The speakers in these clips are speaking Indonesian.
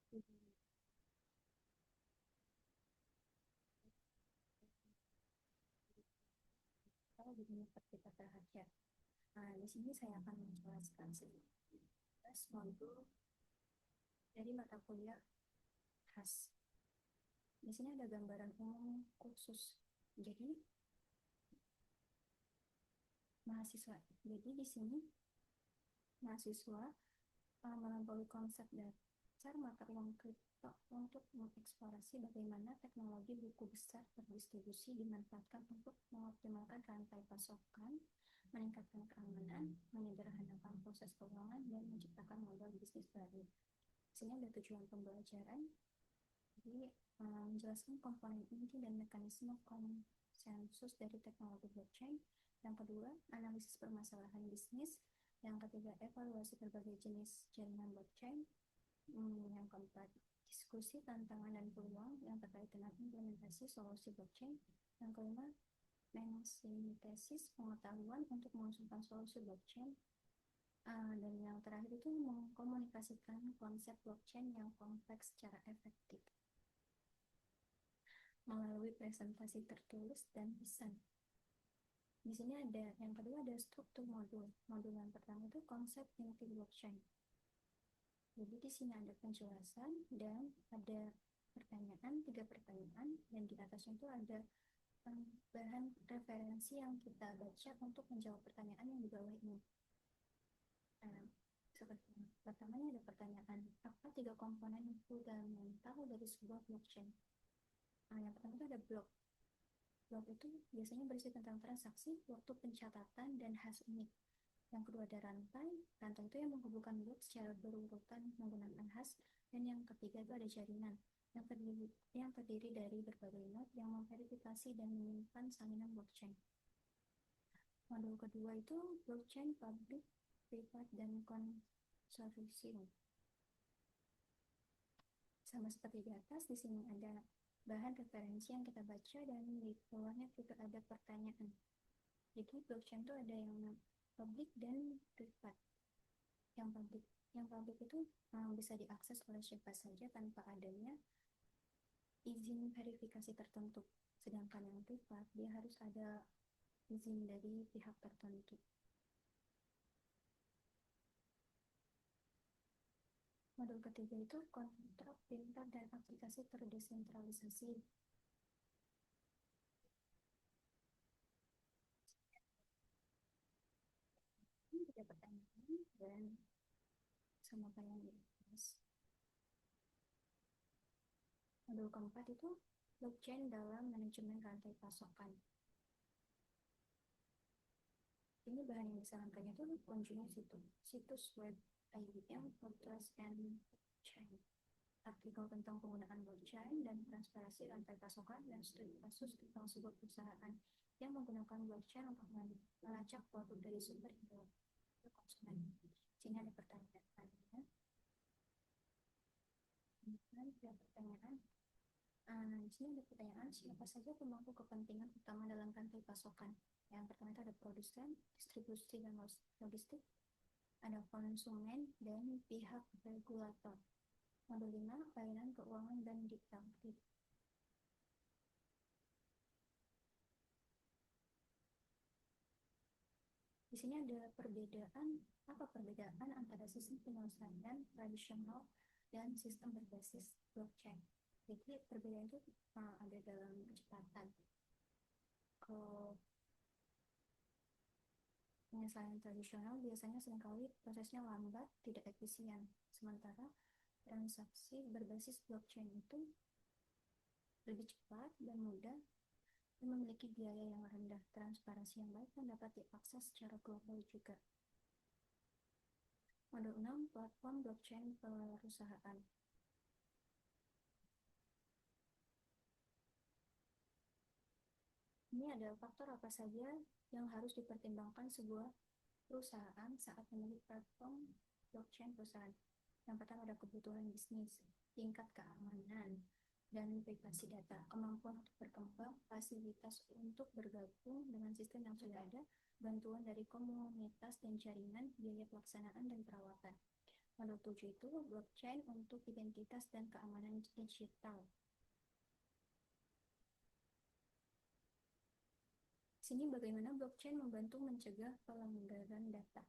Kalau di dunia kita belajar. Nah, di sini saya akan menjelaskan sedikit modul dari mata kuliah khas. Di sini ada gambaran umum khusus. Jadi mahasiswa. Jadi di sini mahasiswa melampaui konsep dasar mata uang kripto untuk mengeksplorasi bagaimana teknologi buku besar terdistribusi dimanfaatkan untuk mengoptimalkan rantai pasokan, meningkatkan keamanan, menyederhanakan proses keuangan, dan menciptakan model bisnis baru. Di sini ada tujuan pembelajaran, jadi menjelaskan komponen inti dan mekanisme konsensus dari teknologi blockchain. Yang kedua, analisis permasalahan bisnis. Yang ketiga, evaluasi berbagai jenis jaringan blockchain. Yang keempat, diskusi tantangan dan peluang yang terkait dengan implementasi solusi blockchain. Yang kelima, mensintesis pengetahuan untuk mengusulkan solusi blockchain. Dan yang terakhir itu mengkomunikasikan konsep blockchain yang kompleks secara efektif melalui presentasi tertulis dan pesan. Di sini ada yang kedua, ada struktur modul. Modul yang pertama itu konsep inti blockchain. Jadi di sini ada penjelasan dan ada pertanyaan, 3 pertanyaan, dan di atasnya itu ada bahan referensi yang kita baca untuk menjawab pertanyaan yang di bawah ini. Seperti pertamanya ada pertanyaan, apa 3 komponen fundamental dari sebuah blockchain? Yang pertama itu ada blok. Blok itu biasanya berisi tentang transaksi, waktu pencatatan, dan hash unik. Yang kedua ada rantai. Rantai itu yang menghubungkan blok secara berurutan menggunakan hash. Dan yang ketiga itu ada jaringan yang terdiri dari berbagai node yang memverifikasi dan menyimpan salinan blockchain. Modul kedua itu blockchain public, private, dan konsorsium. Sama seperti di atas, di sini ada bahan referensi yang kita baca dan di bawahnya juga ada pertanyaan. Jadi blockchain itu ada yang public dan private. Yang public itu bisa diakses oleh siapa saja tanpa adanya izin verifikasi tertentu. Sedangkan yang private dia harus ada izin dari pihak tertentu. Modul ketiga itu kontrak pintar dan aplikasi terdesentralisasi. Ini tiga pertanyaan dan sama kayak yang di atas. Modul keempat itu blockchain dalam manajemen rantai pasokan. Ini bahan yang disarankannya itu kunjungi situs web IBM Fortress and Chain, artikel tentang penggunaan blockchain dan transparansi rantai pasokan, dan studi kasus tentang sebuah perusahaan yang menggunakan blockchain untuk melacak produk dari sumber hingga ke konsumen. Sini ada pertanyaan. Ada pertanyaan. Di sini ada pertanyaan, siapa saja pemangku kepentingan utama dalam rantai pasokan? Yang pertama itu ada produsen, distribusi dan logistik, ada konsumen, dan pihak regulator. Modul 5, layanan keuangan dan detail. Di sini ada perbedaan, apa perbedaan antara sistem penyelesaian tradisional dan sistem berbasis blockchain. Jadi perbedaan itu ada dalam kecepatan. Kalau penyelesaian tradisional biasanya seringkali prosesnya lambat, tidak efisien. Sementara transaksi berbasis blockchain itu lebih cepat dan mudah dan memiliki biaya yang rendah, transparansi yang baik, dan dapat diakses secara global juga. Modul 6, platform blockchain perusahaan. Ini ada faktor apa saja yang harus dipertimbangkan sebuah perusahaan saat memilih platform blockchain perusahaan. Yang pertama ada kebutuhan bisnis, tingkat keamanan, dan privasi data, kemampuan untuk berkembang, fasilitas untuk bergabung dengan sistem yang sudah ada, bantuan dari komunitas dan jaringan, biaya pelaksanaan dan perawatan. Modul 7 itu blockchain untuk identitas dan keamanan digital. Sini bagaimana blockchain membantu mencegah pelanggaran data.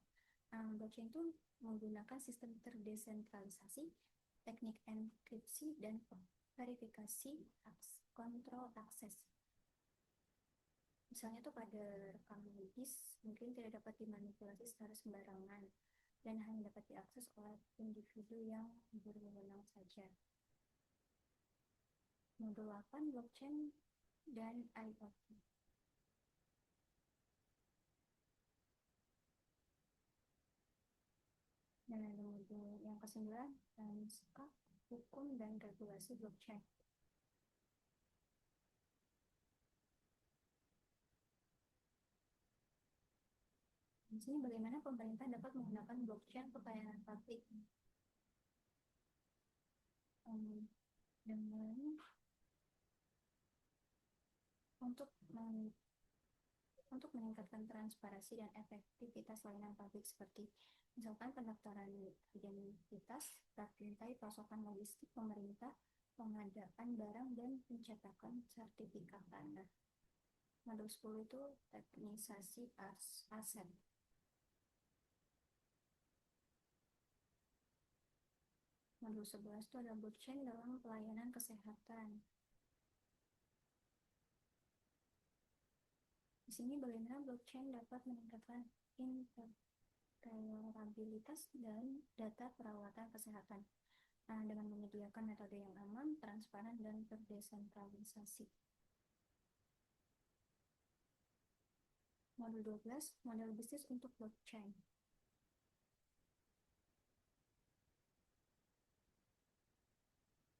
Blockchain itu menggunakan sistem terdesentralisasi, teknik enkripsi, dan verifikasi kontrol akses. Misalnya tuh pada rekaman disk mungkin tidak dapat dimanipulasi secara sembarangan dan hanya dapat diakses oleh individu yang berwenang saja. Modul 8 blockchain dan IoT. Dan ada modul yang ke-9 skop hukum dan regulasi blockchain. Di sini bagaimana pemerintah dapat menggunakan blockchain untuk pelayanan publik dengan untuk meningkatkan transparansi dan efektivitas layanan publik seperti misalkan pendaftaran identitas, rantai pasokan logistik pemerintah, pengadaan barang dan pencetakan sertifikat tanah. Modul 10 itu teknisasi aset. Modul 11 itu ada blockchain dalam pelayanan kesehatan. Di sini bagaimana blockchain dapat meningkatkan interoperabilitas dan data perawatan kesehatan dengan menyediakan metode yang aman, transparan, dan terdesentralisasi. Modul 12, model bisnis untuk blockchain.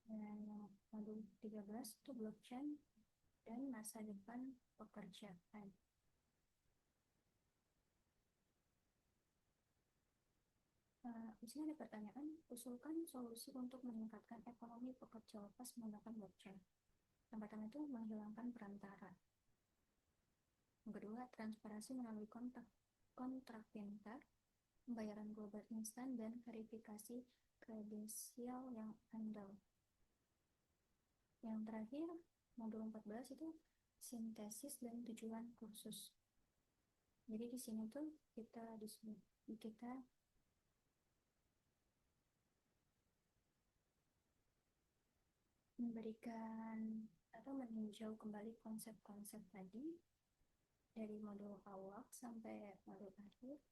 Dan modul 13 itu blockchain dan masa depan pekerjaan. Di sini ada pertanyaan, usulkan solusi untuk meningkatkan ekonomi pekerja lepas menggunakan blockchain. Yang pertama itu menghilangkan perantara. Yang kedua, transparansi melalui kontrak pintar, pembayaran global instan, dan verifikasi kredensial yang andal. Yang terakhir, modul 14 itu sintesis dan tujuan kursus. Jadi di sini tuh kita memberikan atau meninjau kembali konsep-konsep tadi dari modul awal sampai modul akhir.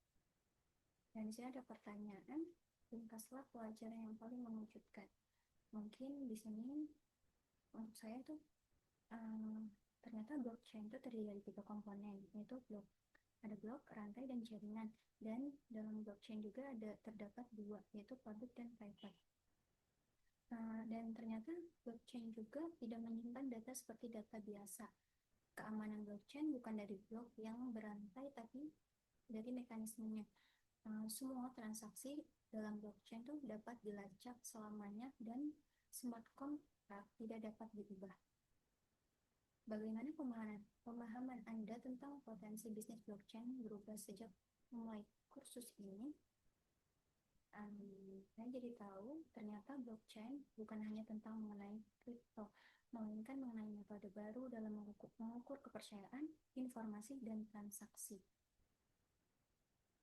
Dan di sini ada pertanyaan, ringkaslah pelajaran yang paling mengejutkan. Mungkin di sini untuk saya tuh ternyata blockchain itu terdiri dari 3 komponen, yaitu ada blok, rantai, dan jaringan. Dan dalam blockchain juga terdapat 2, yaitu public dan private. Dan ternyata blockchain juga tidak menyimpan data seperti data biasa. Keamanan blockchain bukan dari blok yang berantai, tapi dari mekanismenya. Semua transaksi dalam blockchain itu dapat dilacak selamanya dan smart contract tidak dapat diubah. Bagaimana pemahaman Anda tentang potensi bisnis blockchain berubah sejak mulai kursus ini? Saya jadi tahu ternyata blockchain bukan hanya tentang mengenai kripto, melainkan mengenai metode baru dalam mengukur kepercayaan, informasi, dan transaksi.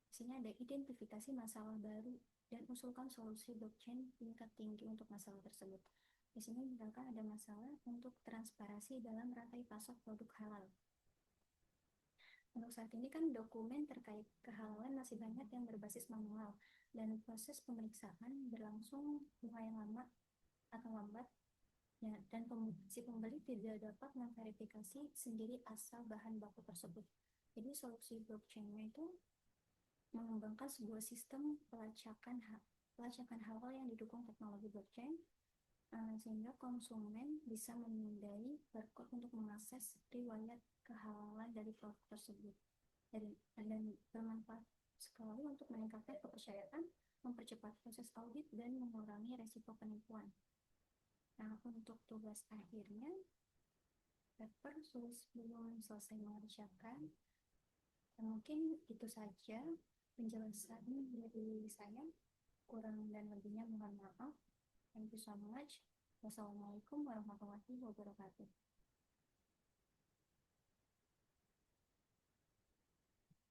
Di sini ada identifikasi masalah baru dan usulkan solusi blockchain tingkat tinggi untuk masalah tersebut. Di sini misalkan ada masalah untuk transparansi dalam rantai pasok produk halal. Untuk saat ini kan dokumen terkait kehalalan masih banyak yang berbasis manual dan proses pemeriksaan berlangsung lumayan lama atau lambat ya, dan si pembeli tidak dapat memverifikasi sendiri asal bahan baku tersebut. Jadi solusi blockchain itu mengembangkan sebuah sistem pelacakan halal yang didukung teknologi blockchain sehingga konsumen bisa memindai barcode untuk mengakses riwayat kehalalan dari produk tersebut dan bermanfaat sekali untuk meningkatkan kepercayaan, mempercepat proses audit, dan mengurangi resiko penipuan. Nah, untuk tugas akhirnya, paper belum selesai mengerjakan. Dan mungkin itu saja penjelasan dari saya. Kurang dan lebihnya mohon maaf. Thank you so much. Wassalamualaikum warahmatullahi wabarakatuh.